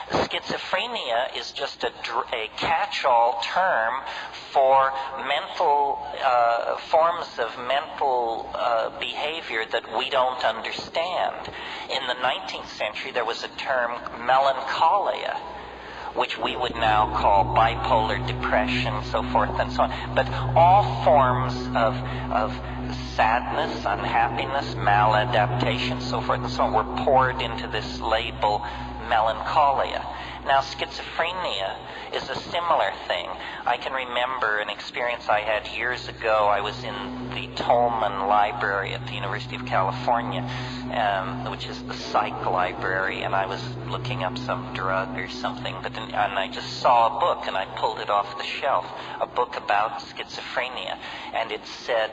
Schizophrenia is just a catch-all term for mental forms of mental behavior that we don't understand. In the 19th century, there was a term, melancholia, which we would now call bipolar depression, so forth and so on. But all forms of sadness, unhappiness, maladaptation, so forth and so on, were poured into this label, melancholia. Now, schizophrenia is a similar thing. I can remember an experience I had years ago. I was in the Tolman Library at the University of California, which is the psych library, and I was looking up some drug or something, and I just saw a book, and I pulled it off the shelf, a book about schizophrenia, and it said,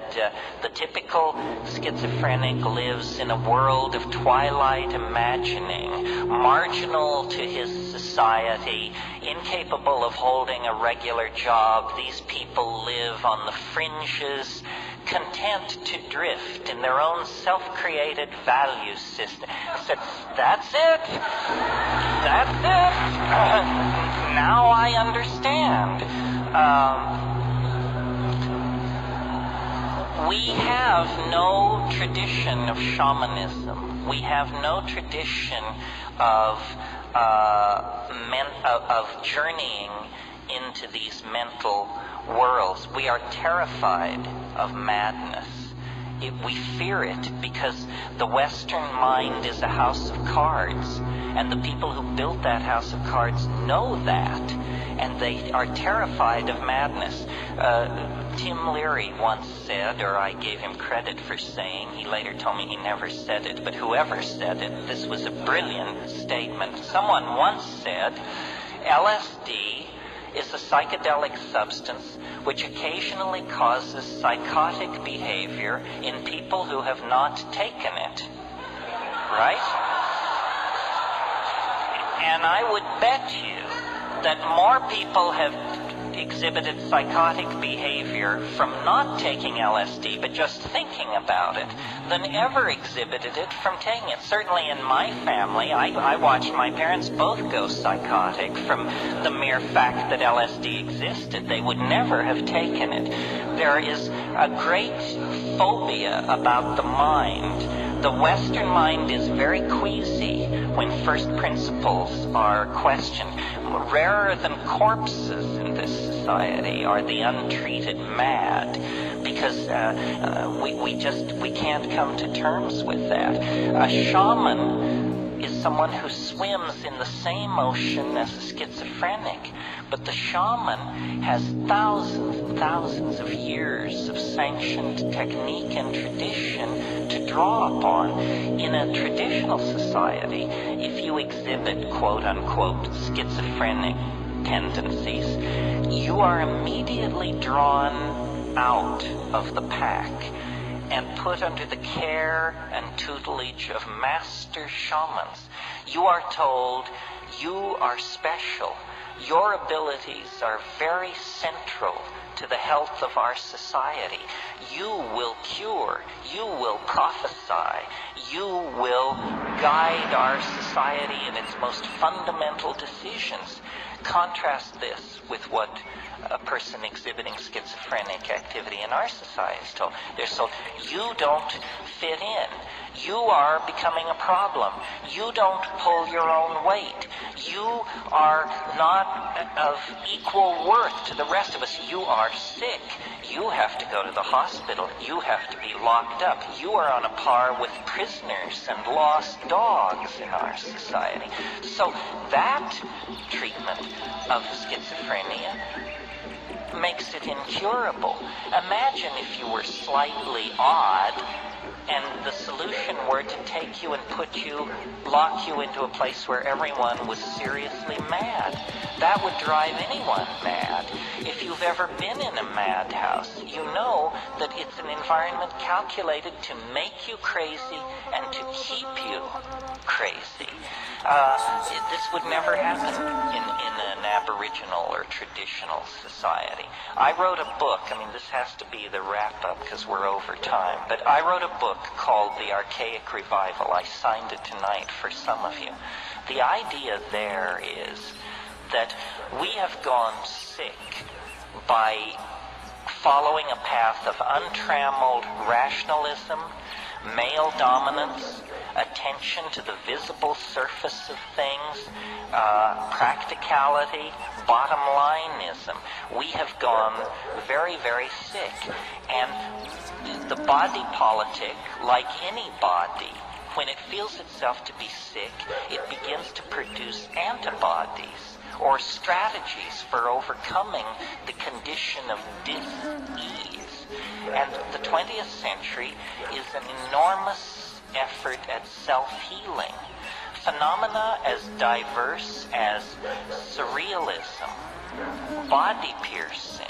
the typical schizophrenic lives in a world of twilight imagining, marginal to his society, incapable of holding a regular job. These people live on the fringes, content to drift in their own self-created value system. I said, that's it. That's it. Now I understand. We have no tradition of shamanism. We have no tradition of journeying into these mental worlds. We are terrified of madness. We fear it because the Western mind is a house of cards, and the people who built that house of cards know that, and they are terrified of madness. Tim Leary once said, or I gave him credit for saying, he later told me he never said it, but whoever said it, this was a brilliant statement. Someone once said, LSD is a psychedelic substance which occasionally causes psychotic behavior in people who have not taken it. Right? And I would bet you that more people have exhibited psychotic behavior from not taking LSD but just thinking about it than ever exhibited it from taking it. Certainly in my family, I watched my parents both go psychotic from the mere fact that LSD existed. They would never have taken it. There is a great phobia about the mind. The Western mind is very queasy when first principles are questioned. Rarer than corpses in this society are the untreated mad, because we can't come to terms with that. A shaman is someone who swims in the same ocean as a schizophrenic, but the shaman has thousands and thousands of years of sanctioned technique and tradition to draw upon. In a traditional society, if you exhibit quote-unquote schizophrenic tendencies, you are immediately drawn out of the pack and put under the care and tutelage of master shamans. You are told, you are special. Your abilities are very central to the health of our society. You will cure, you will prophesy, you will guide our society in its most fundamental decisions. Contrast this with what a person exhibiting schizophrenic activity in our society is told. They're told, you don't fit in. You are becoming a problem. You don't pull your own weight. You are not of equal worth to the rest of us. You are sick. You have to go to the hospital. You have to be locked up. You are on a par with prisoners and lost dogs in our society. So that treatment of schizophrenia makes it incurable. Imagine if you were slightly odd and the solution were to take you and lock you into a place where everyone was seriously mad. That would drive anyone mad. If you've ever been in a madhouse, you know that it's an environment calculated to make you crazy and to keep you crazy. This would never happen in an Aboriginal or traditional society. I wrote a book, this has to be the wrap-up because we're over time, but I wrote a book called The Archaic Revival. I signed it tonight for some of you. The idea there is that we have gone sick by following a path of untrammeled rationalism, male dominance, attention to the visible surface of things, practicality, bottom lineism. We have gone very, very sick. And the body politic, like any body, when it feels itself to be sick, it begins to produce antibodies or strategies for overcoming the condition of dis-ease. And the 20th century is an enormous effort at self-healing. Phenomena as diverse as surrealism, body piercing,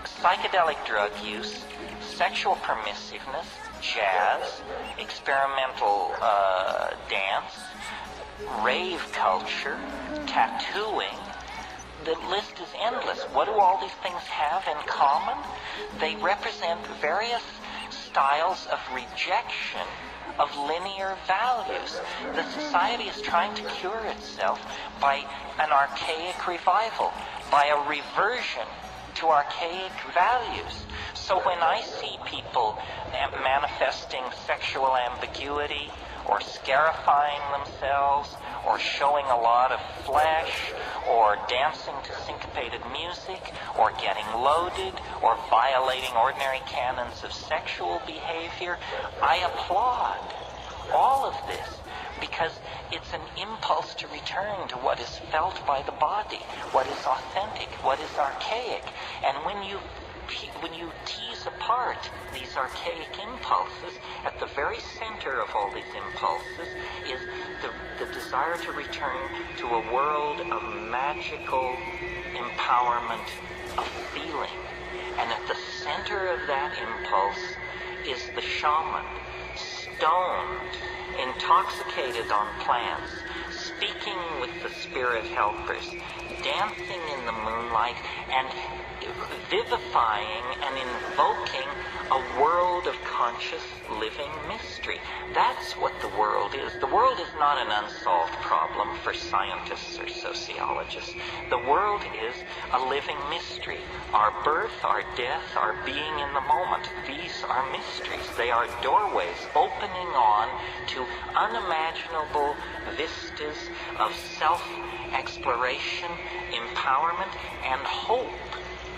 psychedelic drug use, sexual permissiveness, jazz, experimental dance, rave culture, tattooing. The list is endless. What do all these things have in common? They represent various styles of rejection of linear values. The society is trying to cure itself by an archaic revival, by a reversion to archaic values. So when I see people manifesting sexual ambiguity, or scarifying themselves, or showing a lot of flesh, or dancing to syncopated music, or getting loaded, or violating ordinary canons of sexual behavior, I applaud all of this, because it's an impulse to return to what is felt by the body, what is authentic, what is archaic. And when you tease apart these archaic impulses, at the very center of all these impulses is the desire to return to a world of magical empowerment of feeling. And at the center of that impulse is the shaman, stoned, intoxicated on plants, speaking with the spirit helpers, dancing in the moonlight, and vivifying and invoking a world of conscious living mystery. That's what the world is. The world is not an unsolved problem for scientists or sociologists. The world is a living mystery. Our birth, our death, our being in the moment, these are mysteries. They are doorways opening on to unimaginable vistas of self-exploration, empowerment, and hope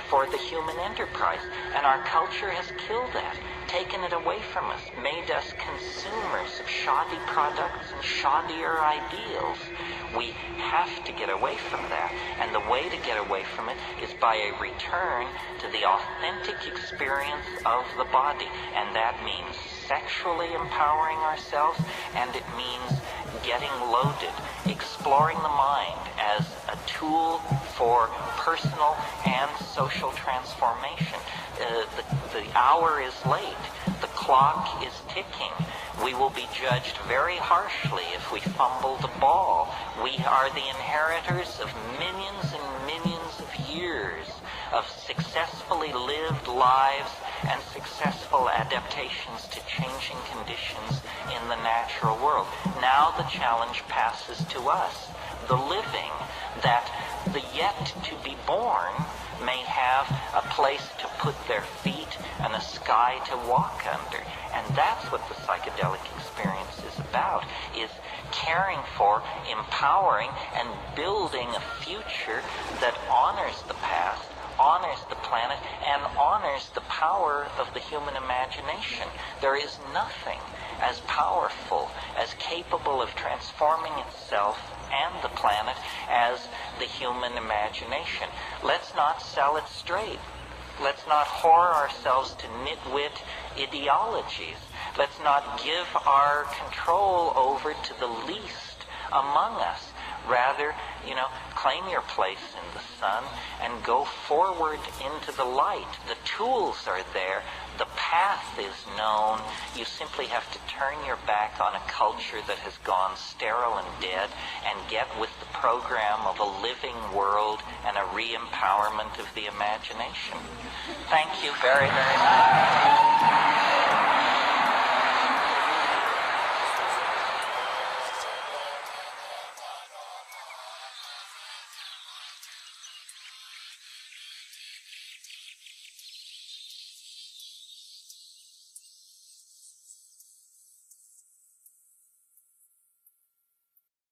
for the human enterprise. And our culture has killed that, taken it away from us, made us consumers of shoddy products and shoddier ideals. We have to get away from that. And the way to get away from it is by a return to the authentic experience of the body. And that means sexually empowering ourselves, and it means getting loaded, exploring the mind as a tool for personal and social transformation. The hour is late. The clock is ticking. We will be judged very harshly if we fumble the ball. We are the inheritors of millions and millions of years of successfully lived lives and successful adaptations to changing conditions in the natural world. Now the challenge passes to us, the living, that the yet to be born may have a place to put their feet and a sky to walk under. And that's what the psychedelic experience is about, is caring for, empowering, and building a future that honors the past, honors the planet, and honors the power of the human imagination. There is nothing as powerful, as capable of transforming itself and the planet as the human imagination. Let's not sell it straight. Let's not whore ourselves to nitwit ideologies. Let's not give our control over to the least among us. Rather, claim your place in the sun and go forward into the light. The tools are there. The path is known. You simply have to turn your back on a culture that has gone sterile and dead and get with the program of a living world and a re-empowerment of the imagination. Thank you very, very much.